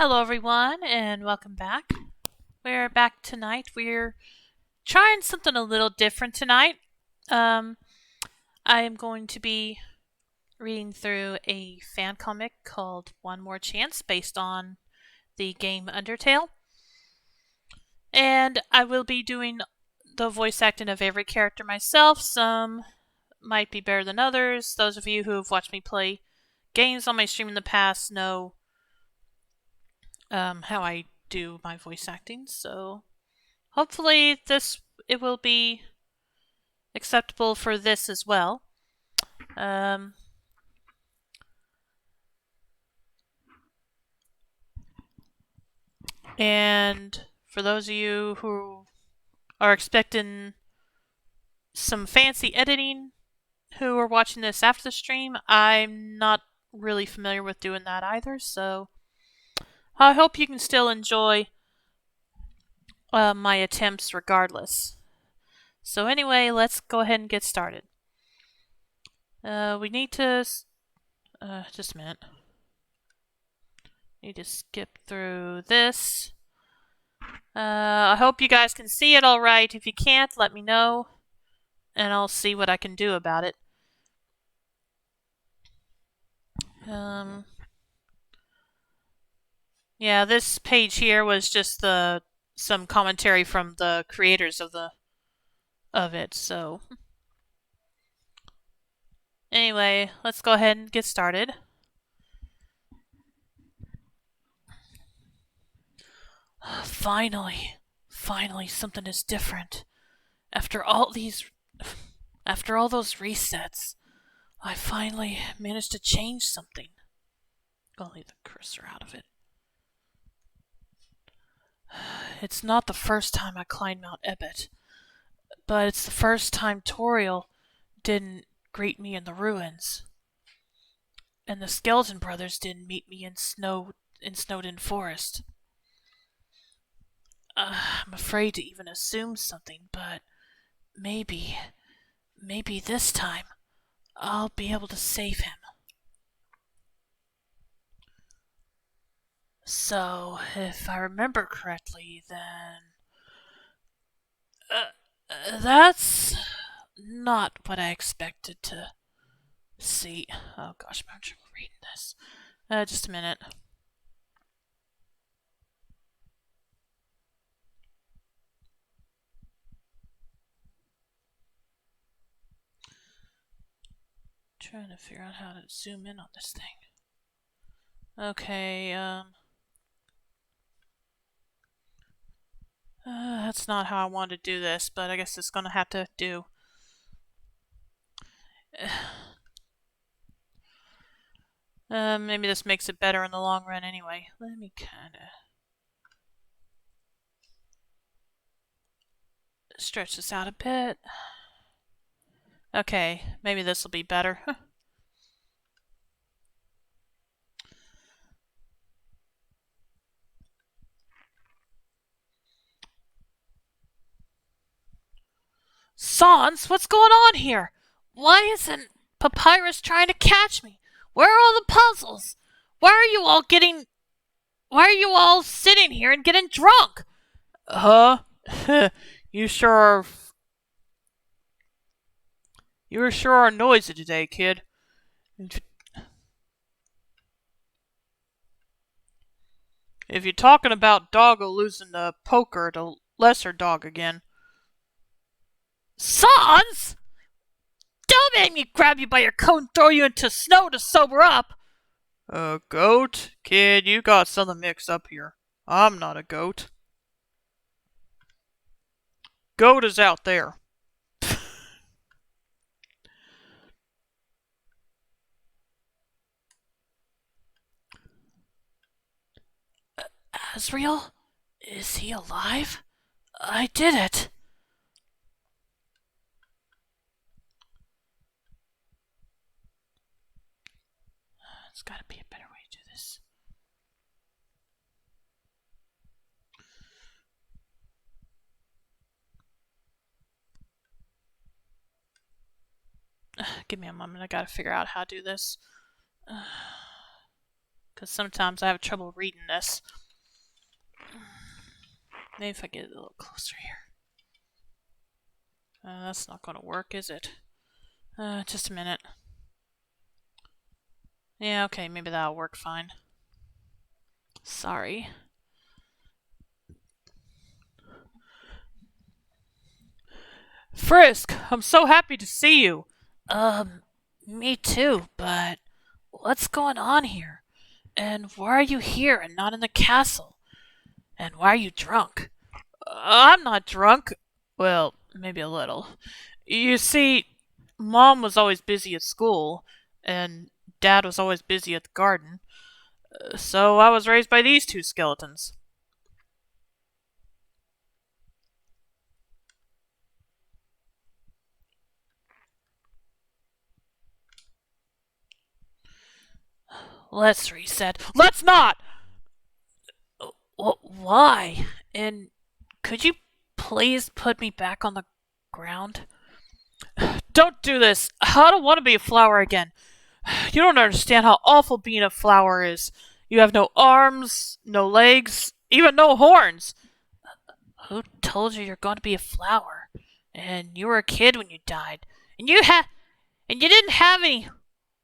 Hello, everyone, and welcome back. We're back tonight. We're trying something a little different tonight. Um, I am going to be reading through a fan comic called One More Chance based on the game Undertale. And I will be doing the voice acting of every character myself. Some might be better than others. Those of you who have watched me play games on my stream in the past know how I do my voice acting. So hopefully it will be acceptable for this as well. Um, and for those of you who are expecting some fancy editing who are watching this after the stream, I'm not really familiar with doing that either, so I hope you can still enjoy my attempts regardless. So anyway, let's go ahead and get started. We need to... just a minute. Need to skip through this. I hope you guys can see it all right. If you can't, let me know, and I'll see what I can do about it. Yeah, this page here was just some commentary from the creators of it. So anyway, let's go ahead and get started. Finally, something is different. After all those resets, I finally managed to change something. I'll leave the cursor out of it. It's not the first time I climbed Mount Ebott, but it's the first time Toriel didn't greet me in the ruins. And the Skeleton Brothers didn't meet me in Snowdin Forest. I'm afraid to even assume something, but maybe this time I'll be able to save him. So, if I remember correctly, then... that's not what I expected to see. Oh gosh, I'm having trouble reading this. Just a minute. Trying to figure out how to zoom in on this thing. Okay, that's not how I wanted to do this, but I guess it's gonna have to do. Maybe this makes it better in the long run anyway. Let me kinda stretch this out a bit. Okay, maybe this will be better. Sans, what's going on here? Why isn't Papyrus trying to catch me? Where are all the puzzles? Why are you all sitting here and getting drunk? Huh? You sure are noisy today, kid. If you're talking about Doggo losing the poker to lesser dog again. Sans! Don't make me grab you by your coat and throw you into snow to sober up! Goat? Kid, you got something mixed up here. I'm not a goat. Goat is out there. Asriel? Is he alive? I did it! There's gotta be a better way to do this. Give me a moment, I gotta figure out how to do this. because sometimes I have trouble reading this. Maybe if I get a little closer here. That's not going to work, is it? Just a minute. Yeah, okay, maybe that'll work fine. Sorry. Frisk, I'm so happy to see you. Me too, but what's going on here? And why are you here and not in the castle? And why are you drunk? I'm not drunk. Well, maybe a little. You see, Mom was always busy at school, and Dad was always busy at the garden, so I was raised by these two skeletons. Let's reset. Let's not! Why? And could you please put me back on the ground? Don't do this! I don't want to be a flower again. You don't understand how awful being a flower is. You have no arms, no legs, even no horns. Who told you you're going to be a flower? And you were a kid when you died. And you didn't have any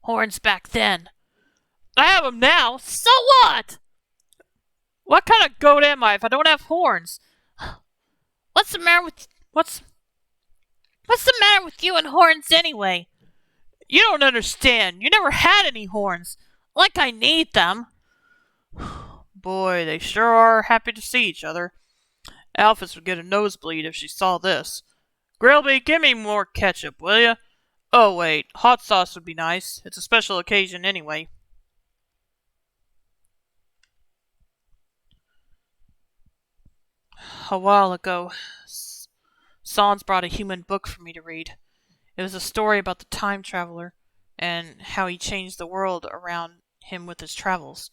horns back then. I have them now. So what? What kind of goat am I if I don't have horns? What's the matter with What's the matter with you and horns anyway? You don't understand. You never had any horns. Like I need them. Boy, they sure are happy to see each other. Alphys would get a nosebleed if she saw this. Grilby, give me more ketchup, will ya? Oh, wait, hot sauce would be nice. It's a special occasion anyway. A while ago, Sans brought a human book for me to read. It was a story about the time traveler and how he changed the world around him with his travels.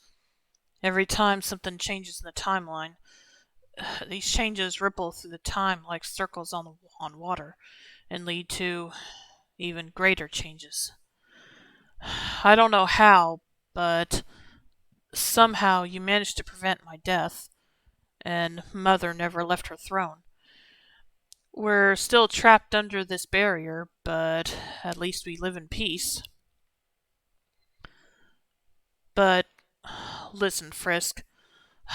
Every time something changes in the timeline, these changes ripple through the time like circles on water and lead to even greater changes. I don't know how, but somehow you managed to prevent my death, and Mother never left her throne. We're still trapped under this barrier, but at least we live in peace. But, listen, Frisk,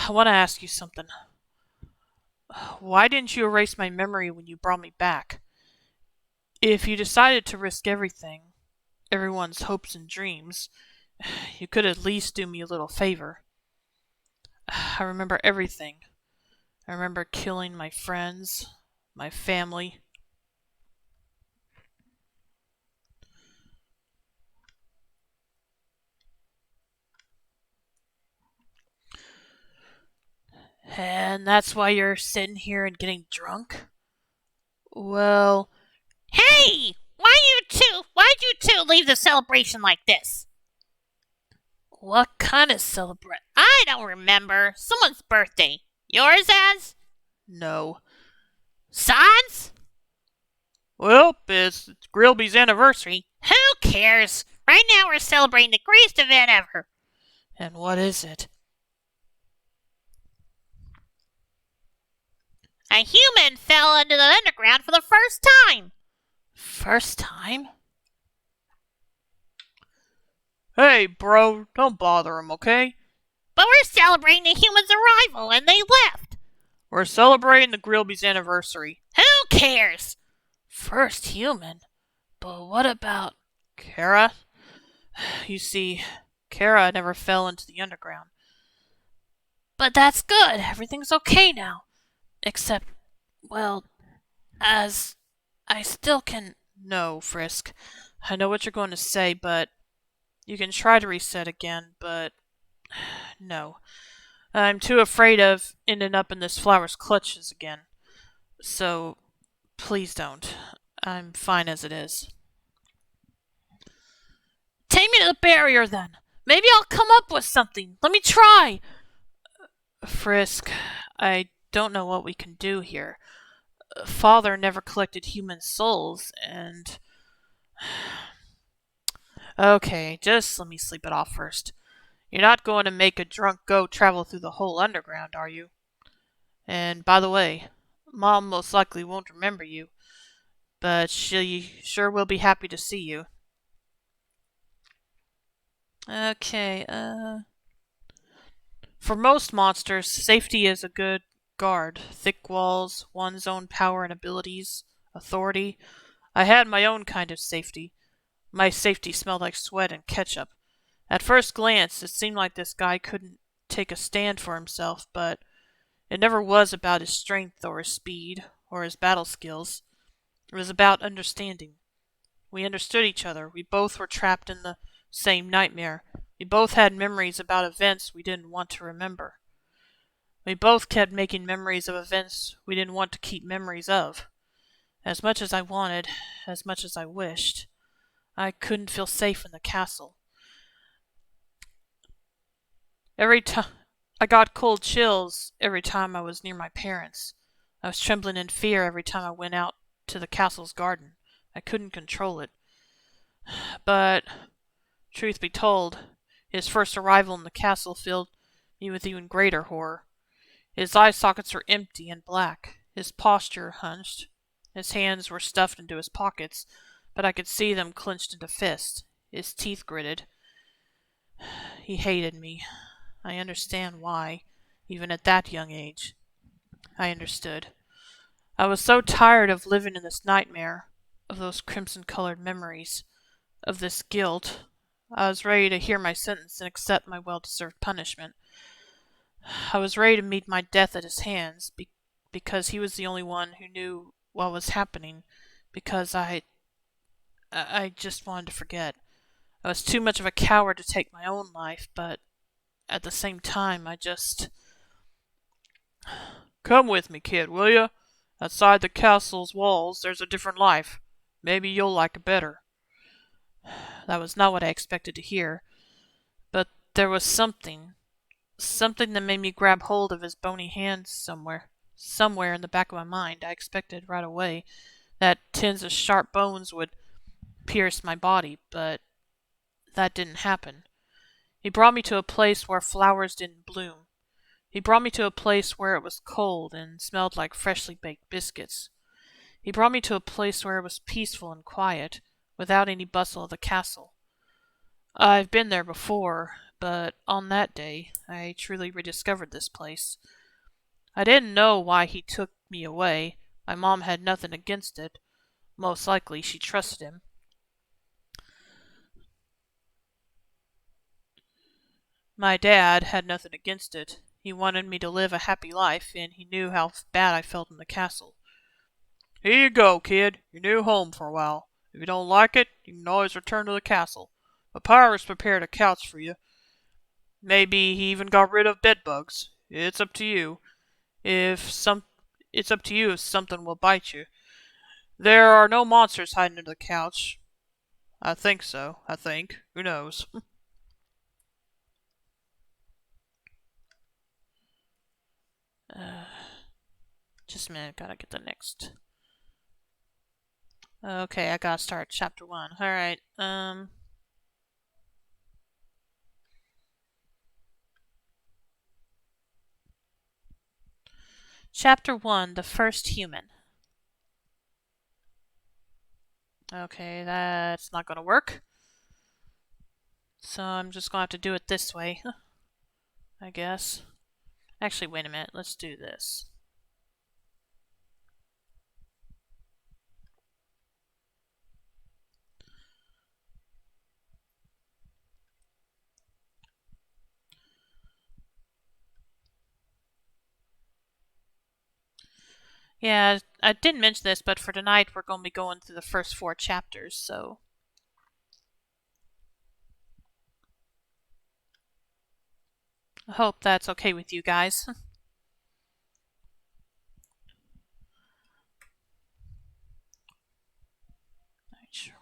I want to ask you something. Why didn't you erase my memory when you brought me back? If you decided to risk everything, everyone's hopes and dreams, you could at least do me a little favor. I remember everything. I remember killing my friends, my family. And that's why you're sitting here and getting drunk? Well, Hey! Why'd you two leave the celebration like this? what kind of celebration? I don't remember. Someone's birthday. Yours as? No. Sans? Well, it's Grilby's anniversary. Who cares? Right now we're celebrating the greatest event ever. And what is it? A human fell into the underground for the first time. First time? Hey, bro, don't bother him, okay? But we're celebrating the human's arrival and they left. We're celebrating the Grilby's anniversary. Who cares? First human? But what about Kara? You see, Kara never fell into the underground. But that's good. Everything's okay now. Except, well, as I still can... No, Frisk. I know what you're going to say, but you can try to reset again, but no. I'm too afraid of ending up in this flower's clutches again. So, please don't. I'm fine as it is. Take me to the barrier then. Maybe I'll come up with something. Let me try. Frisk, I don't know what we can do here. Father never collected human souls, and... Okay, just let me sleep it off first. You're not going to make a drunk go travel through the whole underground, are you? And by the way, Mom most likely won't remember you, but she sure will be happy to see you. Okay, For most monsters, safety is a good guard. Thick walls, one's own power and abilities, authority. I had my own kind of safety. My safety smelled like sweat and ketchup. At first glance, it seemed like this guy couldn't take a stand for himself, but it never was about his strength or his speed or his battle skills. It was about understanding. We understood each other. We both were trapped in the same nightmare. We both had memories about events we didn't want to remember. We both kept making memories of events we didn't want to keep memories of. As much as I wanted, as much as I wished, I couldn't feel safe in the castle. Every time I got cold chills every time I was near my parents. I was trembling in fear every time I went out to the castle's garden. I couldn't control it. But, truth be told, his first arrival in the castle filled me with even greater horror. His eye sockets were empty and black, his posture hunched. His hands were stuffed into his pockets, but I could see them clenched into fists, his teeth gritted. He hated me. I understand why, even at that young age. I understood. I was so tired of living in this nightmare, of those crimson-colored memories, of this guilt. I was ready to hear my sentence and accept my well-deserved punishment. I was ready to meet my death at his hands, because he was the only one who knew what was happening, because I just wanted to forget. I was too much of a coward to take my own life, but at the same time, I just... Come with me, kid, will ya? Outside the castle's walls, there's a different life. Maybe you'll like it better. That was not what I expected to hear, but there was something that made me grab hold of his bony hands somewhere in the back of my mind. I expected right away that tins of sharp bones would pierce my body, but that didn't happen. He brought me to a place where flowers didn't bloom. He brought me to a place where it was cold and smelled like freshly baked biscuits. He brought me to a place where it was peaceful and quiet, without any bustle of the castle. I've been there before, but on that day I truly rediscovered this place. I didn't know why he took me away. My mom had nothing against it. Most likely she trusted him. My dad had nothing against it. He wanted me to live a happy life, and he knew how bad I felt in the castle. Here you go, kid. Your new home for a while. If you don't like it, you can always return to the castle. Papyrus prepared a couch for you. Maybe he even got rid of bedbugs. It's up to you. It's up to you if something will bite you. There are no monsters hiding under the couch. I think so. I think. Who knows? uh, just a minute. Gotta get the next. Okay, I gotta start chapter 1. Alright, Chapter 1, The First Human. Okay, that's not gonna work. So I'm just gonna have to do it this way, I guess. Actually, wait a minute. Let's do this. Yeah, I didn't mention this, but for tonight we're going to be going through the first 4 chapters, so... I hope that's okay with you guys. Sure.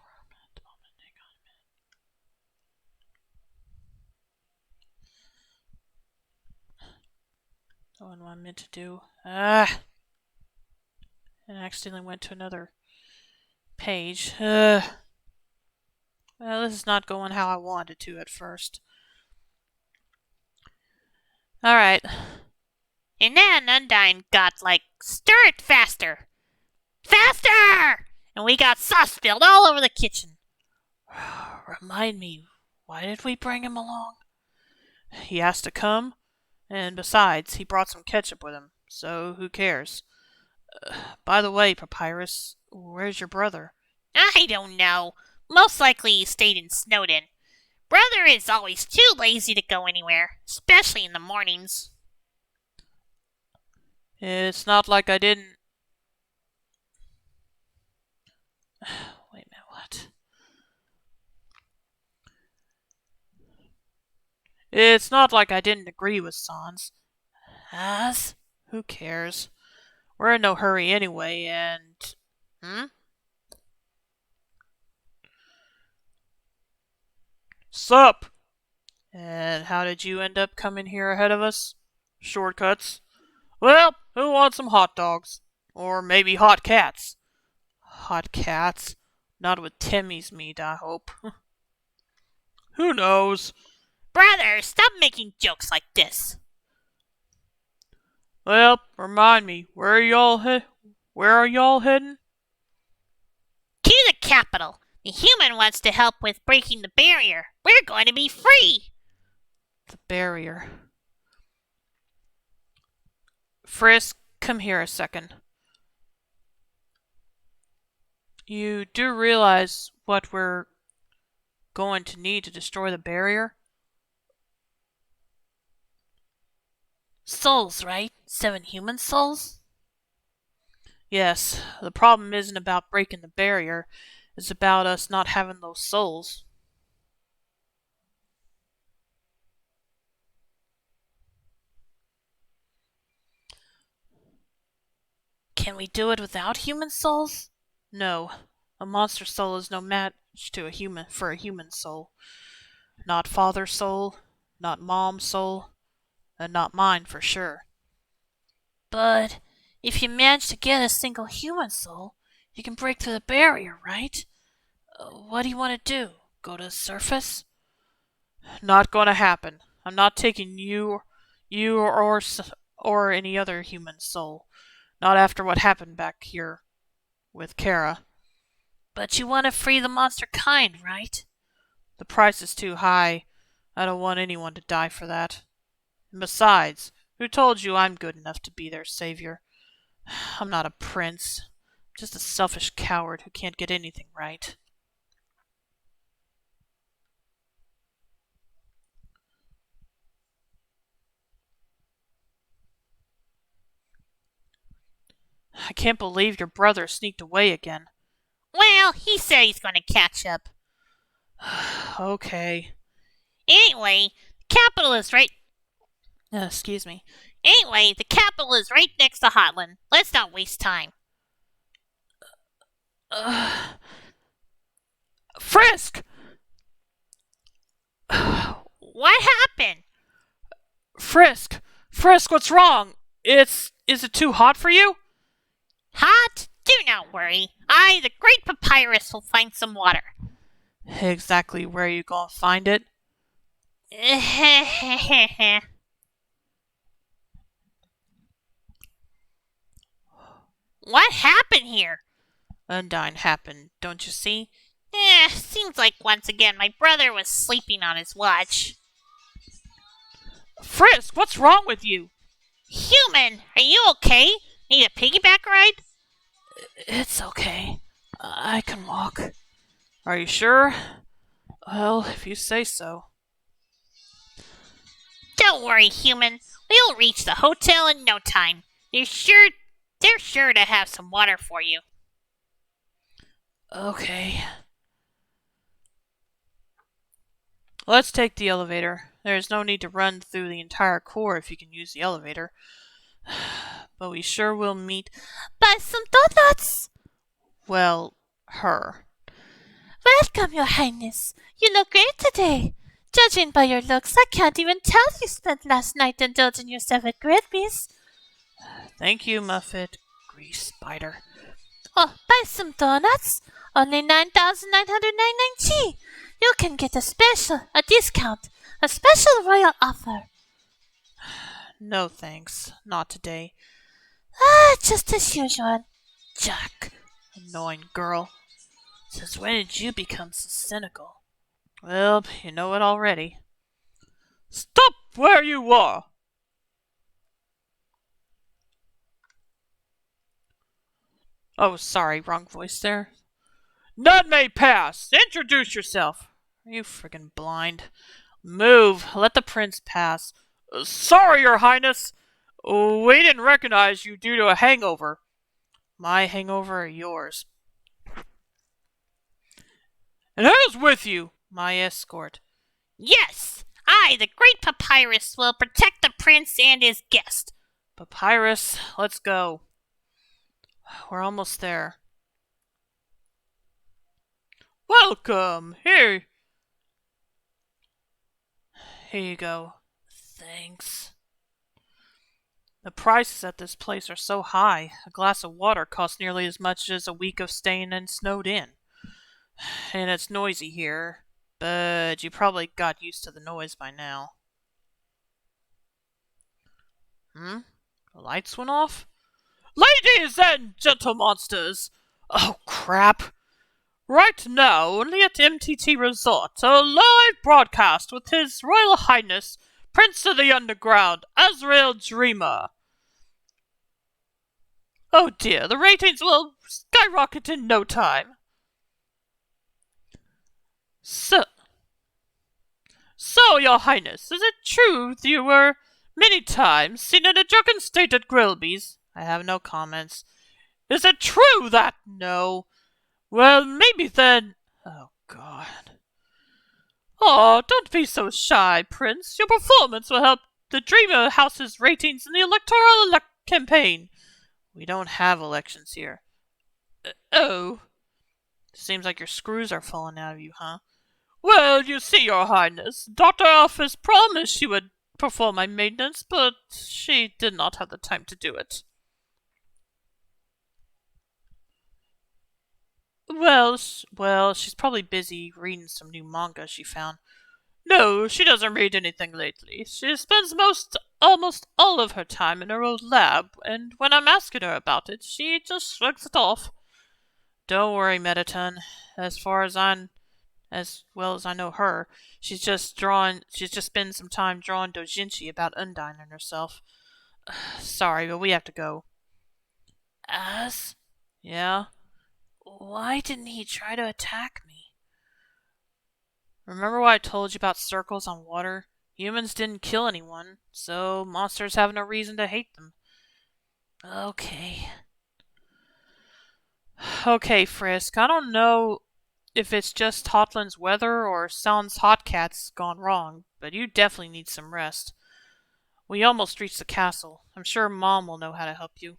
What I meant to do. And I accidentally went to another page. Well, this is not going how I wanted to at first. All right. And then Undyne got like, stir it faster! Faster! And we got sauce spilled all over the kitchen. Remind me, why did we bring him along? He asked to come, and besides, he brought some ketchup with him, so who cares? By the way, Papyrus, where's your brother? I don't know. Most likely he stayed in Snowden. Brother is always too lazy to go anywhere, especially in the mornings. It's not like I didn't. Wait a minute, what? It's not like I didn't agree with Sans. As? Who cares? We're in no hurry anyway, and. Hmm? Sup? And how did you end up coming here ahead of us? Shortcuts. Well, who wants some hot dogs? Or maybe hot cats? Hot cats? Not with Timmy's meat, I hope. Who knows? Brother, stop making jokes like this. Well, remind me, where are y'all heading? To the capital. The human wants to help with breaking the barrier. We're going to be free. The barrier. Frisk, come here a second. You do realize what we're going to need to destroy the barrier? Souls, right? 7 human souls? Yes, the problem isn't about breaking the barrier, it's about us not having those souls. Can we do it without human souls? No, a monster soul is no match to a human soul. Not father's soul, not mom's soul, and not mine for sure. But if you manage to get a single human soul, you can break through the barrier, right? What do you want to do? Go to the surface? Not gonna happen. I'm not taking you or any other human soul. Not after what happened back here with Kara. But you want to free the monster kind, right? The price is too high. I don't want anyone to die for that. And besides, who told you I'm good enough to be their savior? I'm not a prince. I'm just a selfish coward who can't get anything right. I can't believe your brother sneaked away again. Well, he said he's going to catch up. Okay. Anyway, the capital is right. Excuse me. Anyway, the capital is right next to Hotland. Let's not waste time. Frisk! What happened? Frisk! Frisk, what's wrong? Is it too hot for you? Hot? Do not worry. I, the great Papyrus, will find some water. Exactly where you gonna find it? What happened here? Undyne happened, don't you see? Seems like once again my brother was sleeping on his watch. Frisk, what's wrong with you? Human, are you okay? Need a piggyback ride? It's okay. I can walk. Are you sure? Well, if you say so. Don't worry, human. We'll reach the hotel in no time. They're sure to have some water for you. Okay. Let's take the elevator. There's no need to run through the entire core if you can use the elevator. But we sure will meet. Buy some donuts! Well, her. Welcome, Your Highness. You look great today. Judging by your looks, I can't even tell you spent last night indulging yourself at Gridby's. Thank you, Muffet. Grease spider. Oh, buy some donuts. Only 9,999 G. You can get a discount, a special royal offer. No thanks. Not today. Ah, just as usual. Jack. Annoying girl. Since when did you become so cynical? Well, you know it already. Stop where you are! Oh, sorry, wrong voice there. None may pass! Introduce yourself! Are you friggin' blind? Move! Let the prince pass. Sorry, your highness! We didn't recognize you due to a hangover. My hangover or yours? And who's with you? My escort. Yes, I, the great Papyrus, will protect the prince and his guest. Papyrus, let's go. We're almost there. Welcome! Here you go. Thanks. The prices at this place are so high. A glass of water costs nearly as much as a week of staying in Snowed In. And it's noisy here, but you probably got used to the noise by now. The lights went off? Ladies and gentlemonsters! Oh, crap! Right now, only at MTT Resort, a live broadcast with His Royal Highness, Prince of the Underground, Azrael Dreamer. Oh dear, the ratings will skyrocket in no time. So, Your Highness, is it true that you were many times seen in a drunken state at Grilby's? I have no comments. Is it true that? No. Well, maybe then. Oh, God. Oh, don't be so shy, Prince. Your performance will help the Dreamer House's ratings in the electoral campaign. We don't have elections here. Oh. Seems like your screws are falling out of you, huh? Well, you see, your highness, Dr. Alphys promised she would perform my maintenance, but she did not have the time to do it. Well, she's probably busy reading some new manga she found. No, she doesn't read anything lately. She spends almost all of her time in her old lab, and when I'm asking her about it, she just shrugs it off. Don't worry, Mettaton. As far as well as I know her, she's just spent some time drawing doujinshi about Undine and herself. Sorry, but we have to go. As? Yeah? Why didn't he try to attack me? Remember what I told you about circles on water? Humans didn't kill anyone, so monsters have no reason to hate them. Okay. Okay, Frisk, I don't know if it's just Hotland's weather or Sound's Hotcats gone wrong, but you definitely need some rest. We almost reached the castle. I'm sure Mom will know how to help you.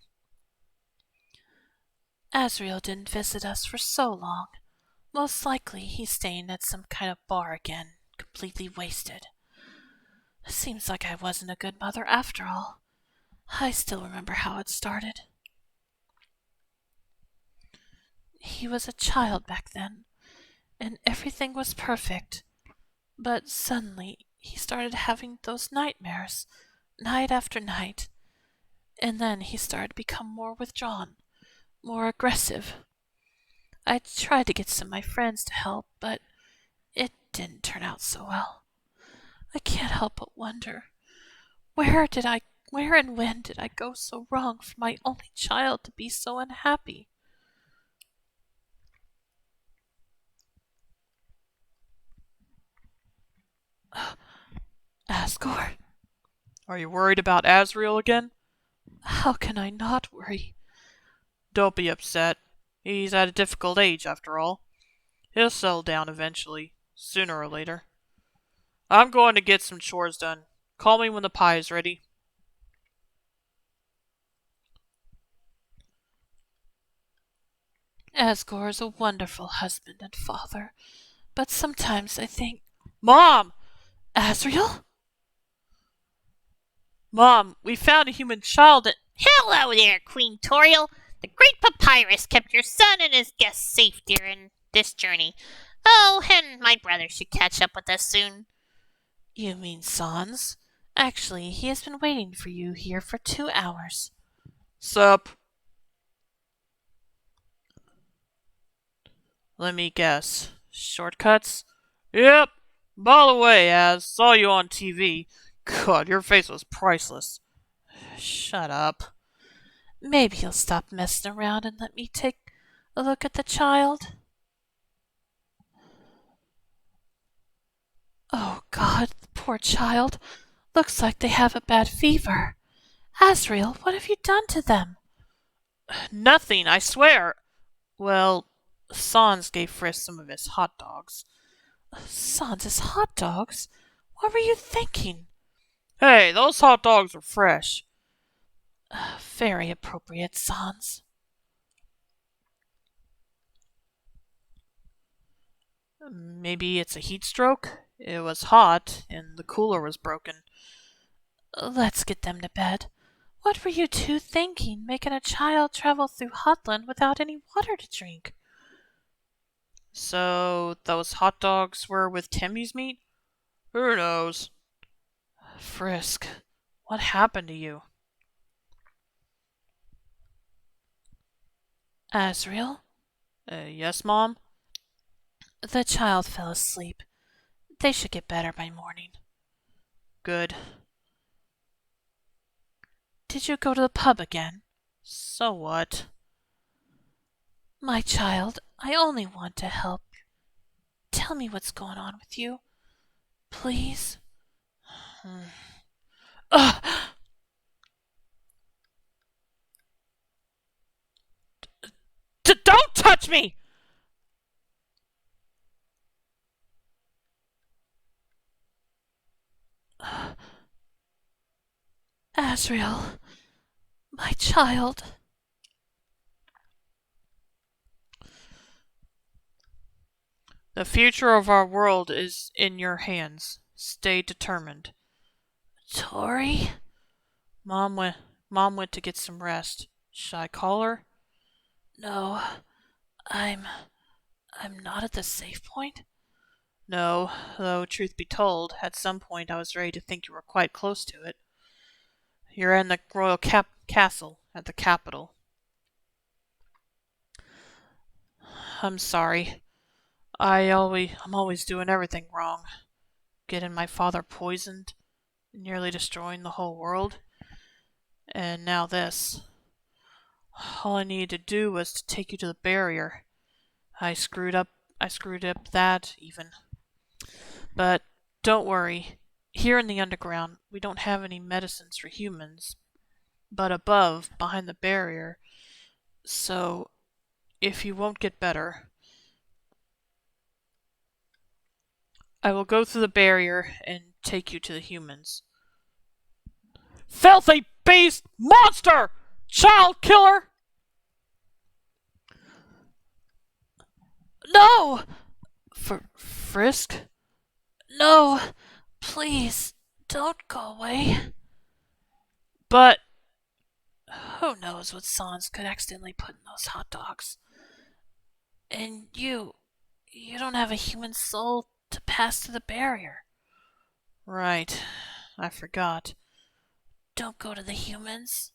Azrael didn't visit us for so long. Most likely he's staying at some kind of bar again, completely wasted. Seems like I wasn't a good mother after all. I still remember how it started. He was a child back then, and everything was perfect. But suddenly he started having those nightmares, night after night. And then he started to become more withdrawn, more aggressive. I tried to get some of my friends to help, but it didn't turn out so well. I can't help but wonder, where and when did I go so wrong for my only child to be so unhappy? Asgore? Are you worried about Azrael again? How can I not worry? Don't be upset. He's at a difficult age, after all. He'll settle down eventually, sooner or later. I'm going to get some chores done. Call me when the pie is ready. Asgore is a wonderful husband and father, but sometimes I think... Mom! Azrael? Mom, we found a human child at... Hello there, Queen Toriel. The great Papyrus kept your son and his guests safe during this journey. Oh, and my brother should catch up with us soon. You mean Sans? Actually, he has been waiting for you here for 2 hours. Sup? Let me guess. Shortcuts? Yep. By the way, Az, saw you on TV. God, your face was priceless. Shut up. Maybe you'll stop messing around and let me take a look at the child. Oh, God, the poor child. Looks like they have a bad fever. Asriel, what have you done to them? Nothing, I swear. Well, Sans gave Frisk some of his hot dogs. Sans' hot dogs? What were you thinking? Hey, those hot dogs are fresh. Very appropriate, Sans. Maybe it's a heat stroke? It was hot, and the cooler was broken. Let's get them to bed. What were you two thinking, making a child travel through Hotland without any water to drink? So, those hot dogs were with Timmy's meat? Who knows? Frisk, what happened to you? Asriel, Yes, Mom? the child fell asleep. They should get better by morning. Good. Did you go to the pub again? So what? My child, I only want to help. Tell me what's going on with you. Please? Ugh! Don't touch me! Asriel, my child. The future of our world is in your hands. Stay determined. Tori? Mom went. Mom went to get some rest. Should I call her? No, I'm not at the safe point. No, though truth be told, at some point I was ready to think you were quite close to it. You're in the royal castle at the capital. I'm sorry. I'm always doing everything wrong. Getting my father poisoned, nearly destroying the whole world, and now this. All I needed to do was to take you to the barrier. I screwed up. I screwed up that even. But don't worry. Here in the underground, we don't have any medicines for humans, but above, behind the barrier. So, if you won't get better, I will go through the barrier and take you to the humans. Filthy beast! Monster! Child killer! No! Frisk? No! Please, don't go away. But Who knows what Sans could accidentally put in those hot dogs? And you don't have a human soul to pass through the barrier. right, I forgot. Don't go to the humans.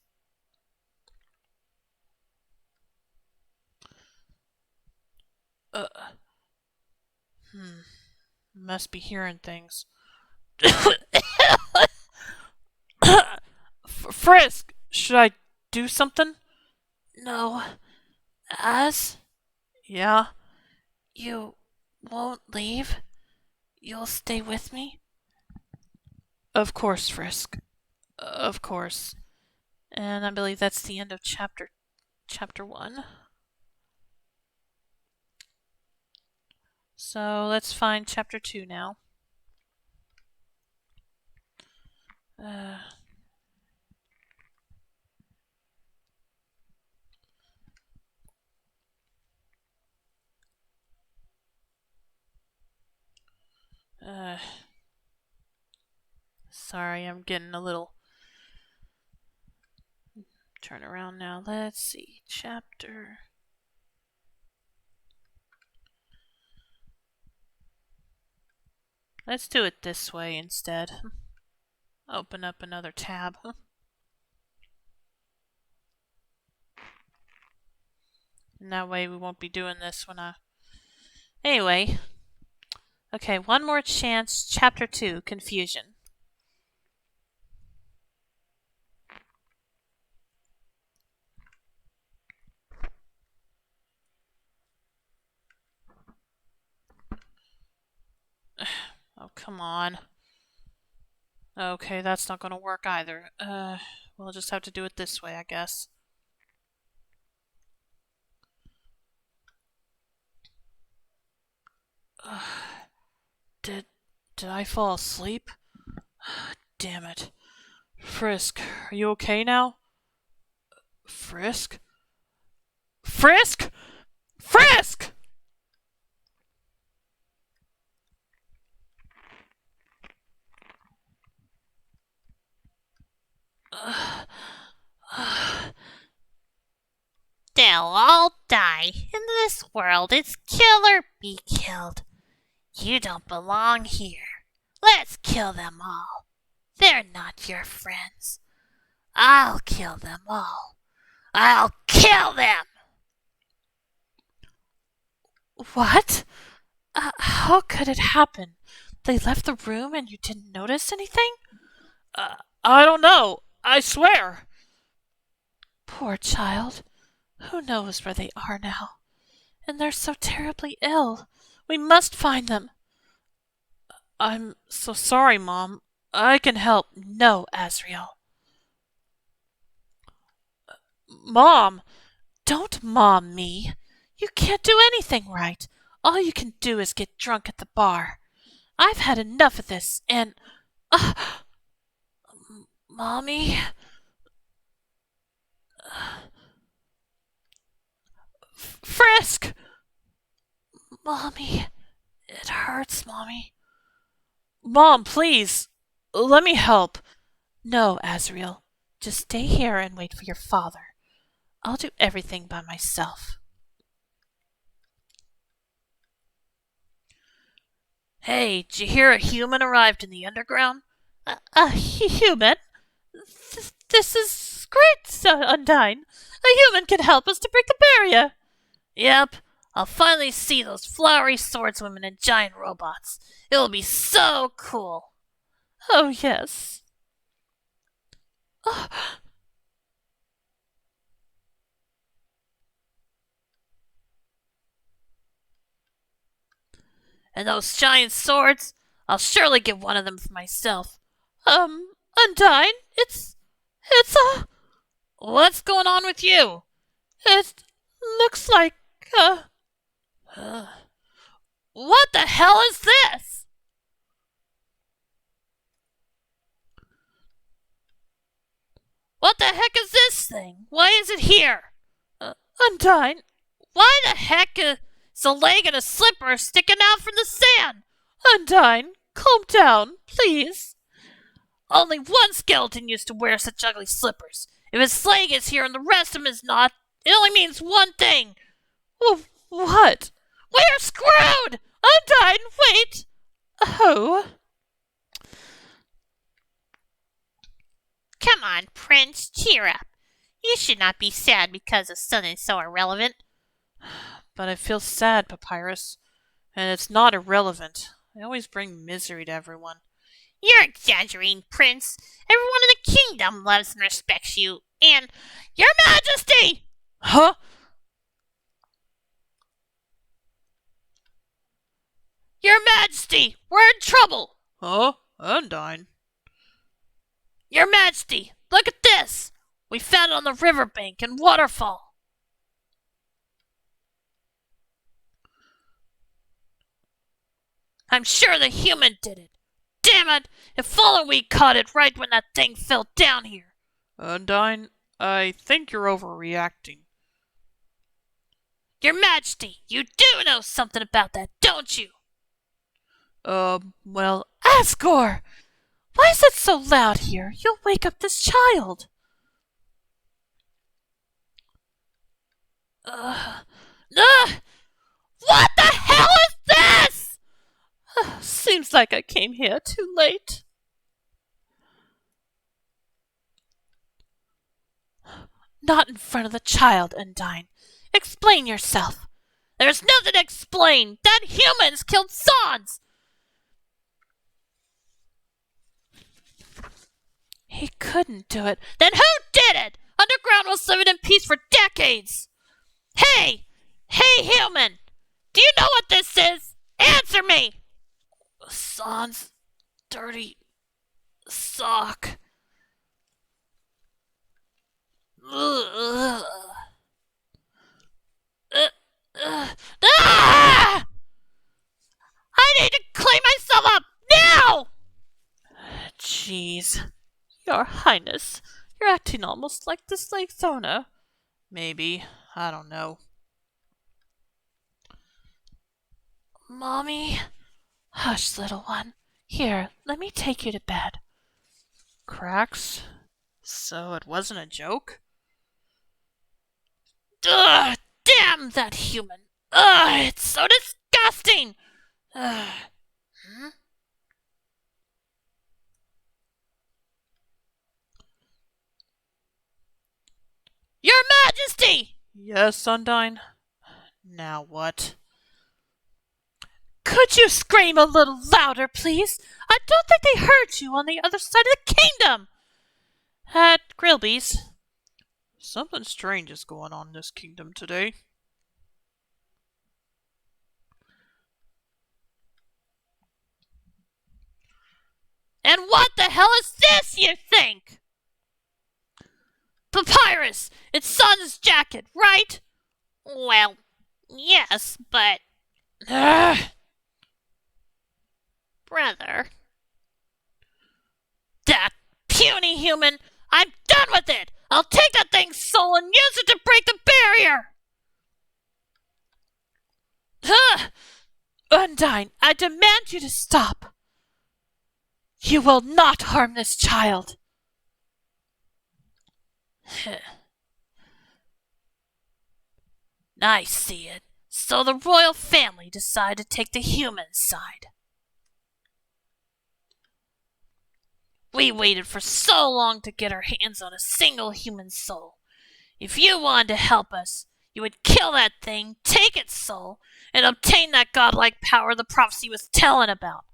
Uh, must be hearing things. Frisk, should I do something? No. As Yeah, you won't leave? You'll stay with me? of course, Frisk. Of course. And I believe that's the end of chapter 1. So let's find chapter 2 now. Uh, uh, sorry, I'm getting a little. Turn around now. Let's see. Chapter. Let's do it this way instead. Open up another tab. And that way we won't be doing this when I... Anyway. Okay, one more chance. Chapter 2, Confusion. Oh, come on. Okay, that's not gonna work either. We'll just have to do it this way, I guess. Did I fall asleep? Damn it. Frisk, are you okay now? Frisk? Frisk? Frisk! They'll all die. In this world, it's kill or be killed. You don't belong here. Let's kill them all. They're not your friends. I'll kill them all. I'll kill them! What? How could it happen? They left the room and you didn't notice anything? I don't know. I swear. Poor child. Who knows where they are now? And they're so terribly ill. We must find them. I'm so sorry, Mom. I can help. No, Azrael. Mom! Don't mom me. You can't do anything right. All you can do is get drunk at the bar. I've had enough of this, and... Mommy? Frisk! Mommy. It hurts, Mommy. Mom, please. Let me help. No, Azrael. Just stay here and wait for your father. I'll do everything by myself. Hey, did you hear a human arrived in the underground? A human? This is great, Undyne. A human can help us to break the barrier. Yep, I'll finally see those flowery swordswomen and giant robots. It will be so cool. Oh, yes. Oh. And those giant swords, I'll surely get one of them for myself. Undyne, it's a... What's going on with you? It looks like, what the hell is this? What the heck is this thing? Why is it here? Undyne, why the heck is a leg and a slipper sticking out from the sand? Undyne, calm down, please. Only one skeleton used to wear such ugly slippers. If his leg is here and the rest of him is not, it only means one thing. What? We're screwed! Undyne, wait! Oh. Come on, Prince, cheer up. You should not be sad because the sun is so irrelevant. But I feel sad, Papyrus. And it's not irrelevant. I always bring misery to everyone. You're exaggerating, Prince. Everyone in the kingdom loves and respects you. And, Your Majesty! Huh? Your Majesty, we're in trouble! Huh? Undyne? Your Majesty, look at this! We found it on the riverbank and waterfall. I'm sure the human did it. Damn it! If only we caught it right when that thing fell down here. Undyne, I think you're overreacting. Your Majesty, you do know something about that, don't you? Well, Asgore! Why is it so loud here? You'll wake up this child. What the hell is this? Seems like I came here too late. Not in front of the child, Undine. Explain yourself. There's nothing to explain! That human's killed Sans! He couldn't do it. Then who did it? Underground was living in peace for decades! Hey! Hey, human! Do you know what this is? Answer me! Sans' dirty sock. Ah! I need to clean myself up now! Jeez. Your Highness, you're acting almost like the Slake's owner. Maybe. I don't know. Mommy? Hush, little one. Here, let me take you to bed. Cracks? So it wasn't a joke? Ugh! Damn that human! Ugh! It's so disgusting! Ugh. Hmm? Your Majesty! Yes, Undine? Now what? Could you scream a little louder, please? I don't think they heard you on the other side of the kingdom! At Grillby's. Something strange is going on in this kingdom today. And what the hell is this, you think? Papyrus! It's Son's jacket, right? Well, yes, but... Ugh. Brother. That puny human! I'm done with it! I'll take that thing's soul and use it to break the barrier! Ugh. Undine, I demand you to stop. You will not harm this child. I see it. So the royal family decided to take the human side. We waited for so long to get our hands on a single human soul. If you wanted to help us, you would kill that thing, take its soul, and obtain that godlike power the prophecy was telling about.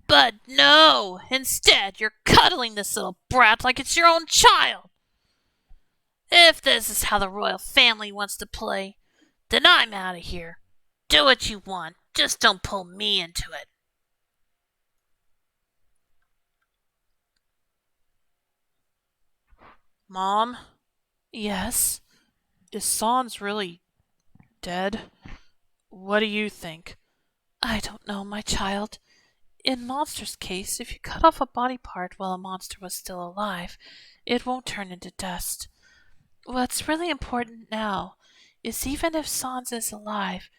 But no! Instead, you're cuddling this little brat like it's your own child. If this is how the royal family wants to play, then I'm out of here. Do what you want, just don't pull me into it. Mom? Yes? Is Sans really dead? What do you think? I don't know, my child. In Monster's case, if you cut off a body part while a monster was still alive, it won't turn into dust. What's really important now is even if Sans is alive,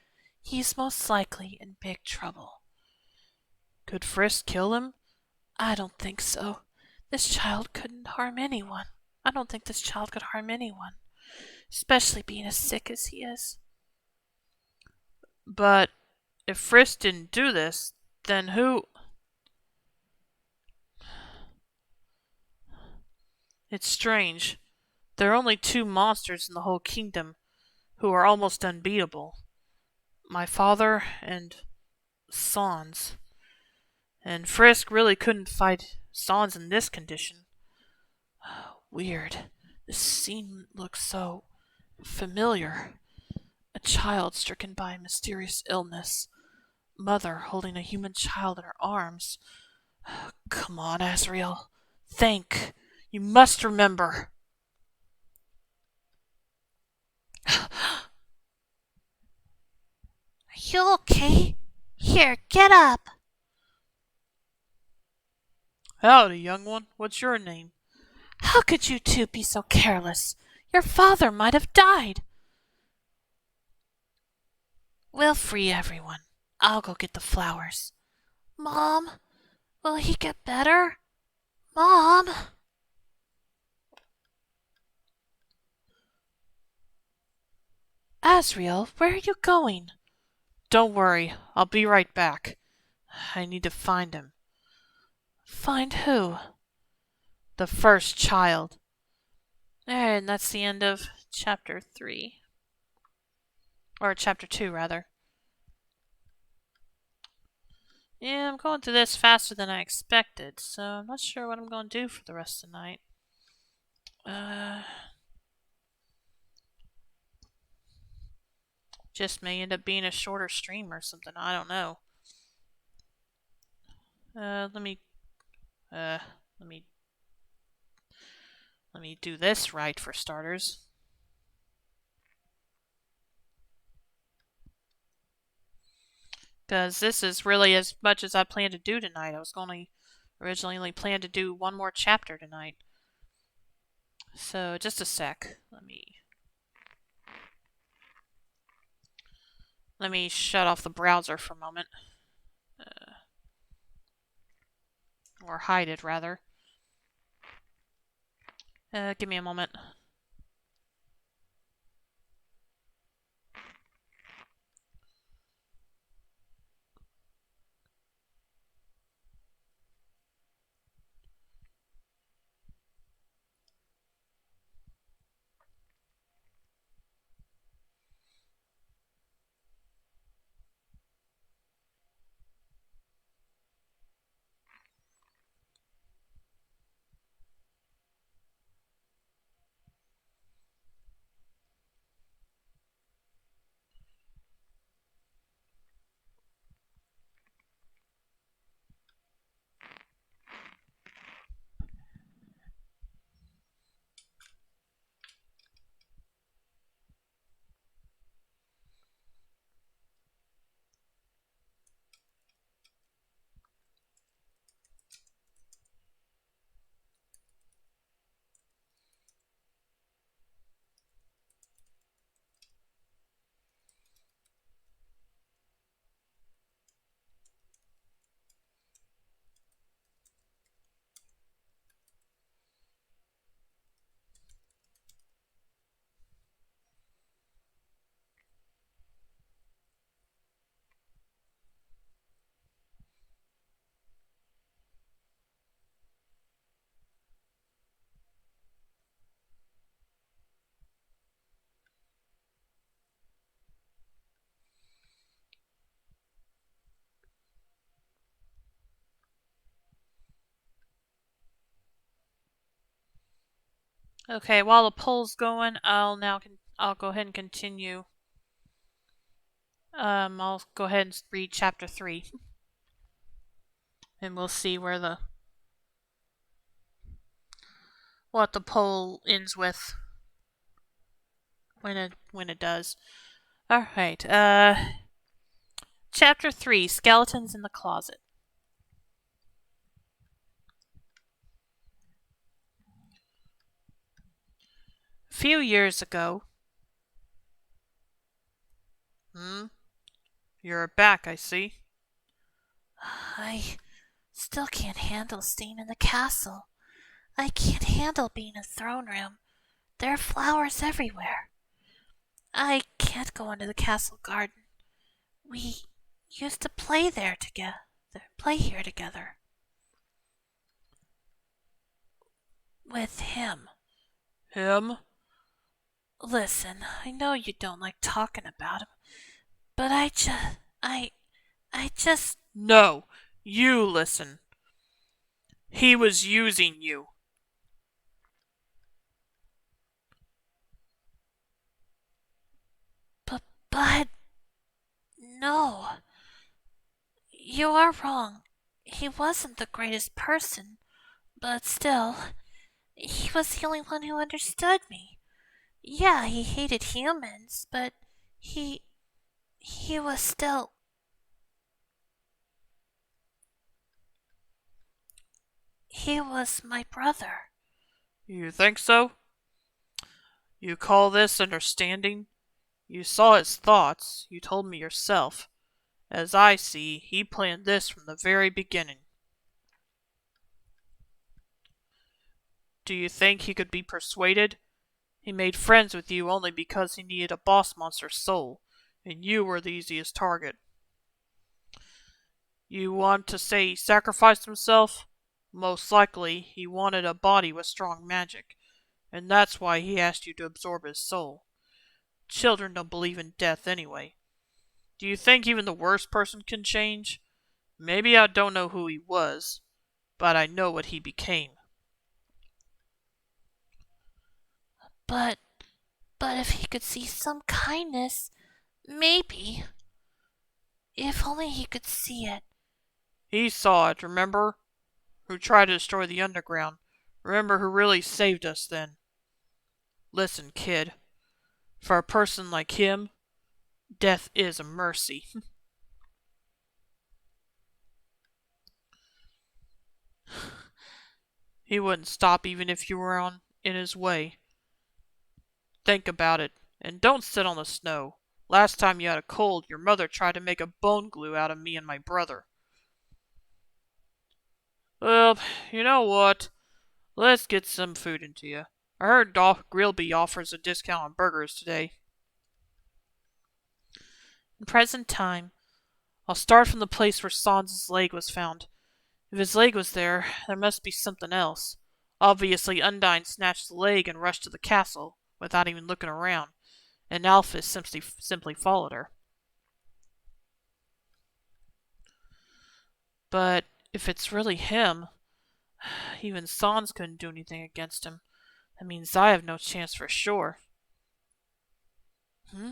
he's most likely in big trouble. Could Frisk kill him? I don't think so. This child couldn't harm anyone. I don't think this child could harm anyone, especially being as sick as he is. But if Frisk didn't do this, then who? It's strange. There are only two monsters in the whole kingdom who are almost unbeatable. My father and Sans. And Frisk really couldn't fight Sans in this condition. Weird. This scene looks so familiar. A child stricken by a mysterious illness. Mother holding a human child in her arms. Come on, Asriel. Think. You must remember. Are you okay? Here, get up. Howdy, young one. What's your name? How could you two be so careless? Your father might have died. We'll free everyone. I'll go get the flowers. Mom, will he get better? Mom. Asriel, where are you going? Don't worry, I'll be right back. I need to find him. Find who? The first child. And that's the end of chapter 3. Or chapter 2, rather. Yeah, I'm going through this faster than I expected, so I'm not sure what I'm going to do for the rest of the night. Just may end up being a shorter stream or something. I don't know. Let me do this right for starters. Because this is really as much as I plan to do tonight. I was going to originally plan to do one more chapter tonight. So just a sec. Let me shut off the browser for a moment. Or hide it, rather. Give me a moment. Okay, while the poll's going, I'll go ahead and continue. I'll go ahead and read chapter 3. And we'll see what the poll ends with when it does. Alright, chapter 3, Skeletons in the Closet. A few years ago. You're back, I see. I still can't handle staying in the castle. I can't handle being in the throne room. There are flowers everywhere. I can't go into the castle garden. We used to play there together. Play here together. With him. Him? Listen, I know you don't like talking about him, but I just. No, you listen. He was using you. But. No. You are wrong. He wasn't the greatest person, but still, he was the only one who understood me. Yeah, he hated humans, but he was still. He was my brother. You think so? You call this understanding? You saw his thoughts. You told me yourself. As I see, he planned this from the very beginning. Do you think he could be persuaded? He made friends with you only because he needed a boss monster's soul. and you were the easiest target. You want to say he sacrificed himself? Most likely, he wanted a body with strong magic, and that's why he asked you to absorb his soul. Children don't believe in death anyway. Do you think even the worst person can change? Maybe I don't know who he was, but I know what he became. But, but if he could see some kindness, maybe. If only he could see it. He saw it, remember? Who tried to destroy the underground. Remember who really saved us then. Listen, kid. For a person like him, death is a mercy. He wouldn't stop even if you were in his way. Think about it, and don't sit on the snow. Last time you had a cold, your mother tried to make a bone glue out of me and my brother. Well, you know what? Let's get some food into you. I heard Doc Grillby offers a discount on burgers today. In present time, I'll start from the place where Sans' leg was found. If his leg was there, there must be something else. Obviously, Undine snatched the leg and rushed to the castle without even looking around, and Alphys simply followed her. But if it's really him, even Sans couldn't do anything against him. That means I have no chance for sure. Hmm?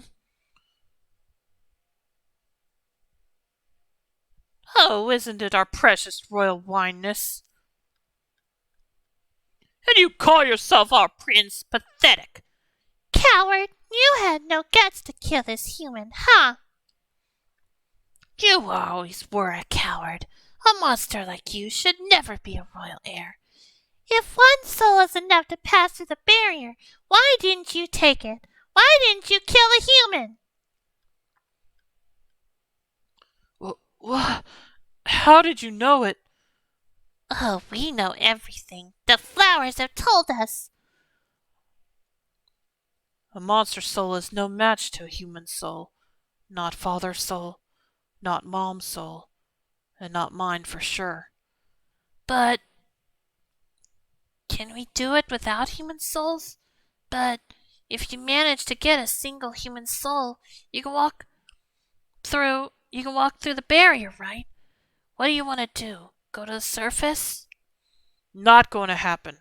Oh, isn't it our precious royal wineness? And you call yourself our prince? Pathetic! Coward, you had no guts to kill this human, huh? You always were a coward. A monster like you should never be a royal heir. If one soul is enough to pass through the barrier, why didn't you take it? Why didn't you kill the human? What? How did you know it? Oh, we know everything. The flowers have told us. A monster soul is no match to a human soul. Not father's soul, not mom's soul, and not mine for sure. But can we do it without human souls? But if you manage to get a single human soul, you can walk through the barrier, right? What do you want to do? Go to the surface? Not going to happen.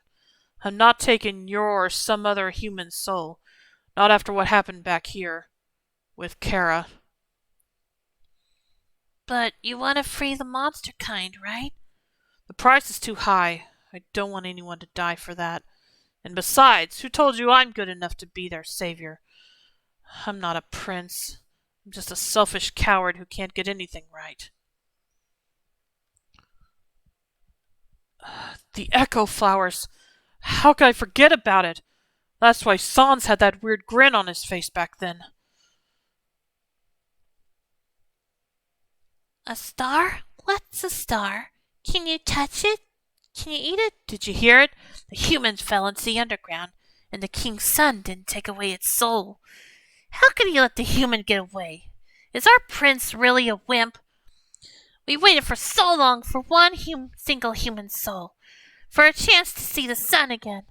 I'm not taking your or some other human soul. Not after what happened back here. With Kara. But you want to free the monster kind, right? The price is too high. I don't want anyone to die for that. And besides, who told you I'm good enough to be their savior? I'm not a prince. I'm just a selfish coward who can't get anything right. The echo flowers. How could I forget about it? That's why Sans had that weird grin on his face back then. A star? What's a star? Can you touch it? Can you eat it? Did you hear it? The humans fell into the underground, and the king's son didn't take away its soul. How could he let the human get away? Is our prince really a wimp? We waited for so long for one single human soul, for a chance to see the sun again.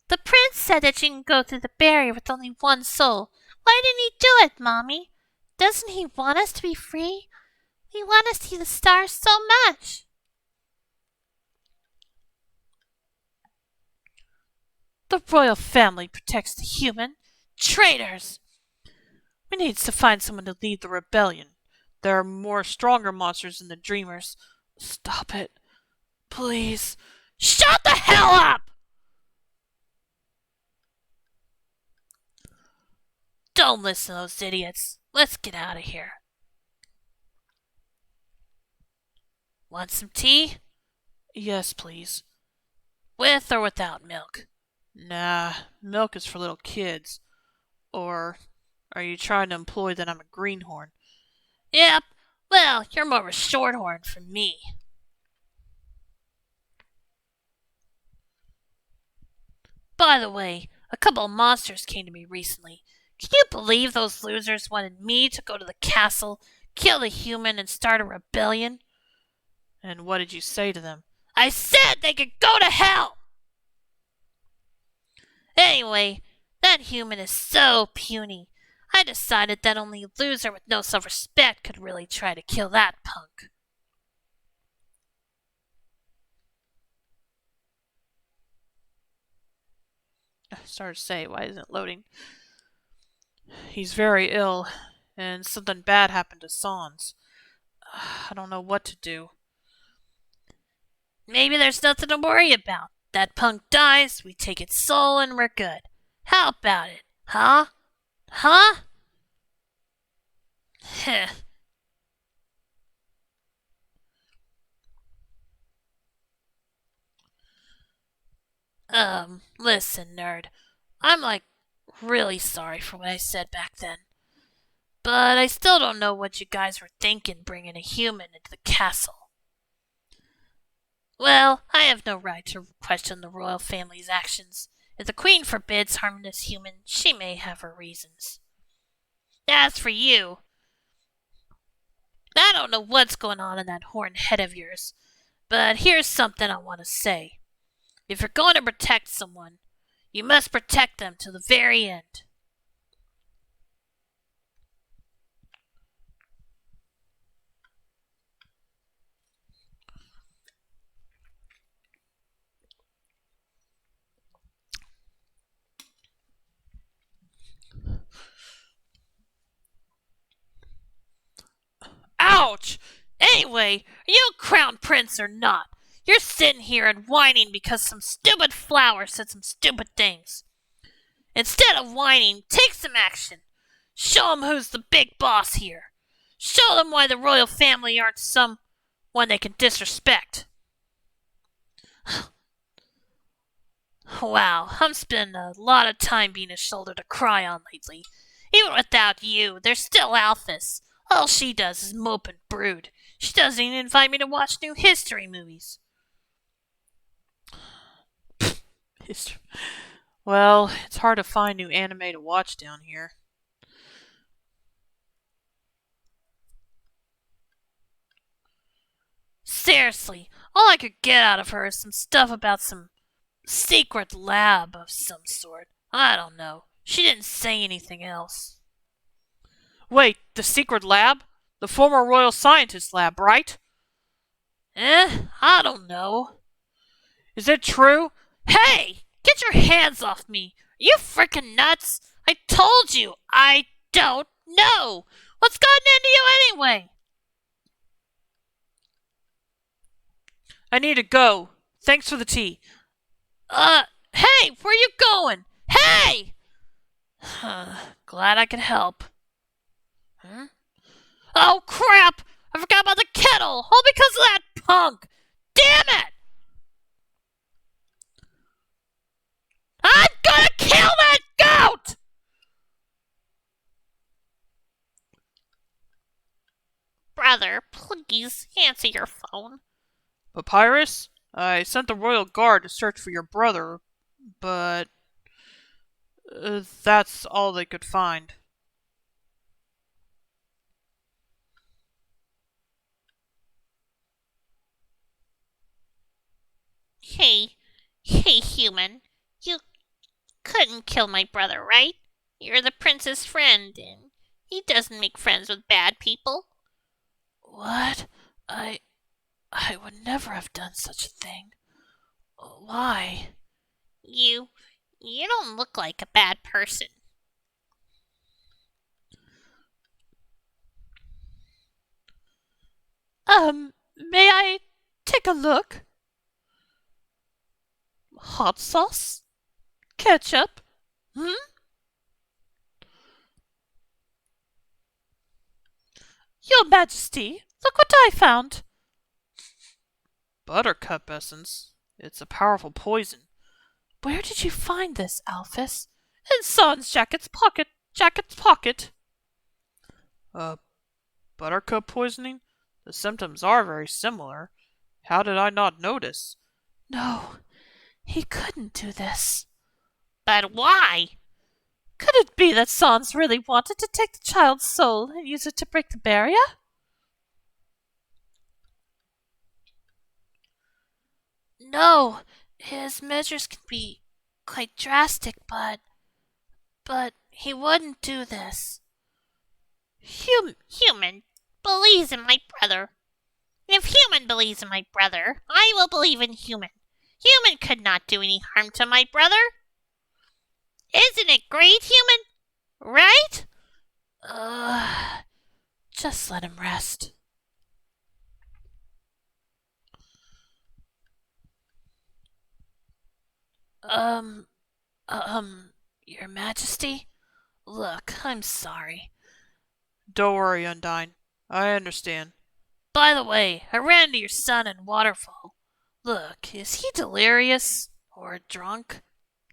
The prince said that you can go through the barrier with only one soul. Why didn't he do it, Mommy? Doesn't he want us to be free? We want to see the stars so much. The royal family protects the human. Traitors! We need to find someone to lead the rebellion. There are more stronger monsters than the dreamers. Stop it. Please. Shut the hell up! Don't listen to those idiots. Let's get out of here. Want some tea? Yes, please. With or without milk? Nah, milk is for little kids. Or are you trying to imply that I'm a greenhorn? Yep. Well, you're more of a shorthorn for me. By the way, a couple of monsters came to me recently. Can you believe those losers wanted me to go to the castle, kill the human, and start a rebellion? And what did you say to them? I said they could go to hell! Anyway, that human is so puny. I decided that only a loser with no self-respect could really try to kill that punk. I started to say, why isn't it loading? He's very ill, and something bad happened to Sans. I don't know what to do. Maybe there's nothing to worry about. That punk dies, we take its soul, and we're good. How about it? Huh? Huh? Heh. Listen, nerd. I'm really sorry for what I said back then. But I still don't know what you guys were thinking bringing a human into the castle. Well, I have no right to question the royal family's actions. If the queen forbids harming this human, she may have her reasons. As for you, I don't know what's going on in that horned head of yours, but here's something I want to say. If you're going to protect someone, you must protect them to the very end. Ouch! Anyway, are you a crown prince or not? You're sitting here and whining because some stupid flower said some stupid things. Instead of whining, take some action. Show 'em who's the big boss here. Show them why the royal family aren't someone they can disrespect. Wow, I'm spending a lot of time being a shoulder to cry on lately. Even without you, there's still Alphys. All she does is mope and brood. She doesn't even invite me to watch new history movies. History. Well, it's hard to find new anime to watch down here. Seriously, all I could get out of her is some stuff about some secret lab of some sort. I don't know. She didn't say anything else. Wait, the secret lab? The former royal scientist lab, right? I don't know. Is it true? Hey! Get your hands off me! Are you freaking nuts? I told you, I don't know! What's gotten into you anyway? I need to go. Thanks for the tea. Hey! Where you going? Hey! Glad I could help. Oh, crap! I forgot about the kettle! All because of that punk! Damn it! I'm gonna kill that goat! Brother, please answer your phone. Papyrus? I sent the royal guard to search for your brother, but that's all they could find. Hey, human. You couldn't kill my brother, right? You're the prince's friend, and he doesn't make friends with bad people. What? I would never have done such a thing. Why? You don't look like a bad person. May I take a look? Hot sauce? Ketchup? Your Majesty, look what I found. Buttercup essence? It's a powerful poison. Where did you find this, Alphys? In Son's jacket's pocket. Buttercup poisoning? The symptoms are very similar. How did I not notice? No, he couldn't do this. But why? Could it be that Sans really wanted to take the child's soul and use it to break the barrier? No, his measures can be quite drastic, but he wouldn't do this. Human believes in my brother. If human believes in my brother, I will believe in human. Human could not do any harm to my brother. Isn't it great, human? Right? Just let him rest. Um, Your Majesty? Look, I'm sorry. Don't worry, Undyne. I understand. By the way, I ran into your son in Waterfall. Look, is he delirious? Or drunk?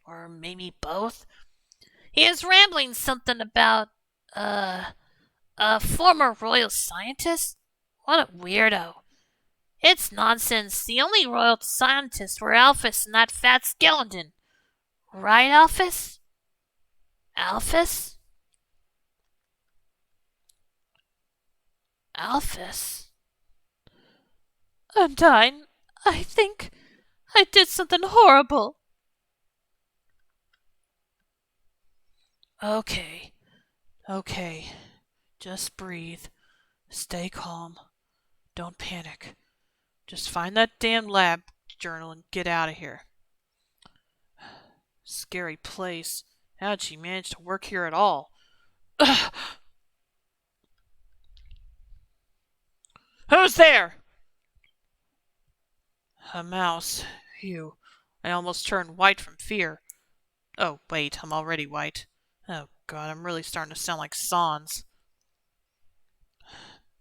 Or maybe both? He is rambling something about, a former royal scientist? What a weirdo. It's nonsense. The only royal scientists were Alphys and that fat skeleton. Right, Alphys? Alphys? Alphys? Undyne, I think I did something horrible. Okay, okay. Just breathe. Stay calm. Don't panic. Just find that damn lab journal and get out of here. Scary place. How'd she manage to work here at all? Who's there? A mouse. Phew. I almost turned white from fear. Oh, wait, I'm already white. Oh, God, I'm really starting to sound like Sans.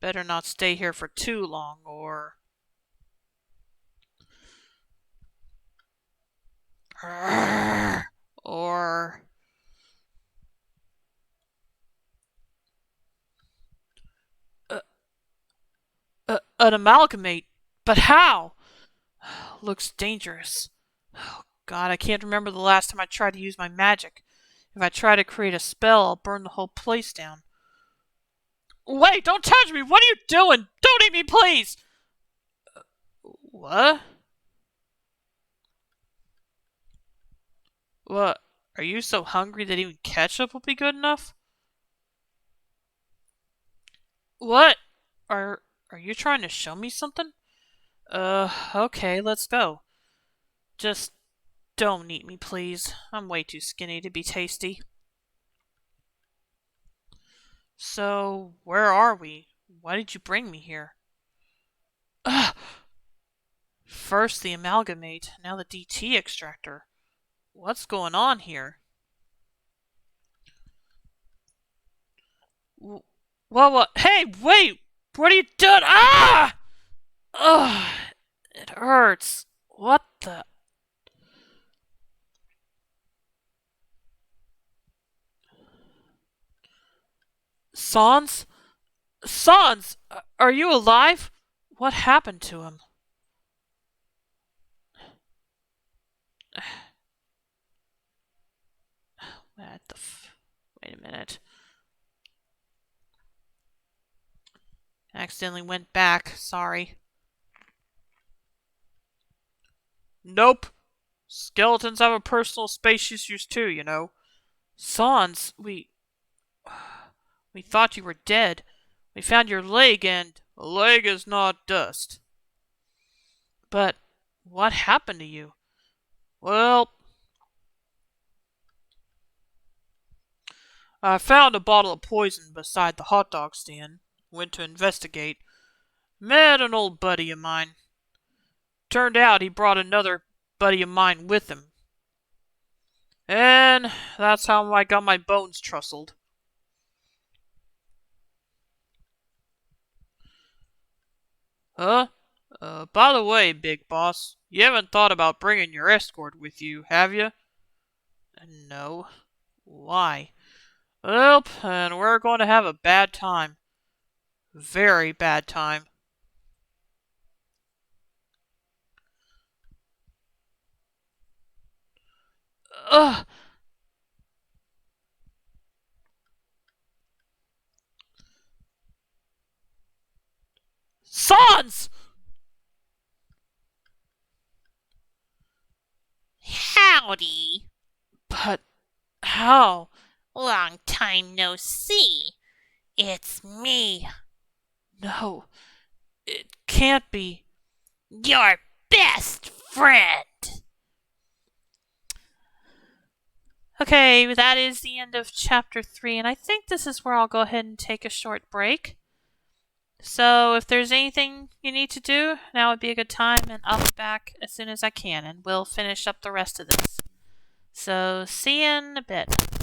Better not stay here for too long, or... Or... Uh, an amalgamate. But how? Looks dangerous. Oh, God, I can't remember the last time I tried to use my magic. If I try to create a spell, I'll burn the whole place down. Wait, don't touch me! What are you doing? Don't eat me, please! What? What? Are you so hungry that even ketchup will be good enough? What? Are you trying to show me something? Okay, let's go. Just don't eat me, please. I'm way too skinny to be tasty. So, where are we? Why did you bring me here? Ugh! First the amalgamate, now the DT extractor. What's going on here? What? Hey, wait! What are you doing? Ah! Ugh! It hurts. What the? Sans? Sans! Are you alive? What happened to him? What the Wait a minute. Accidentally went back. Sorry. Nope. Skeletons have a personal space issues too, you know. Sans, we thought you were dead. We found your leg and a leg is not dust. But what happened to you? Well, I found a bottle of poison beside the hot dog stand. Went to investigate. Met an old buddy of mine. Turned out he brought another buddy of mine with him. And that's how I got my bones trustled. Huh? By the way, Big Boss, you haven't thought about bringing your escort with you, have you? No. Why? Well, and we're going to have a bad time. Very bad time. Ugh! Sans! Howdy. But how? Long time no see. It's me, No, it can't be. your best friend. Okay, that is the end of chapter 3, and I think this is where I'll go ahead and take a short break. So if there's anything you need to do, now would be a good time, and I'll be back as soon as I can, and we'll finish up the rest of this. So see you in a bit.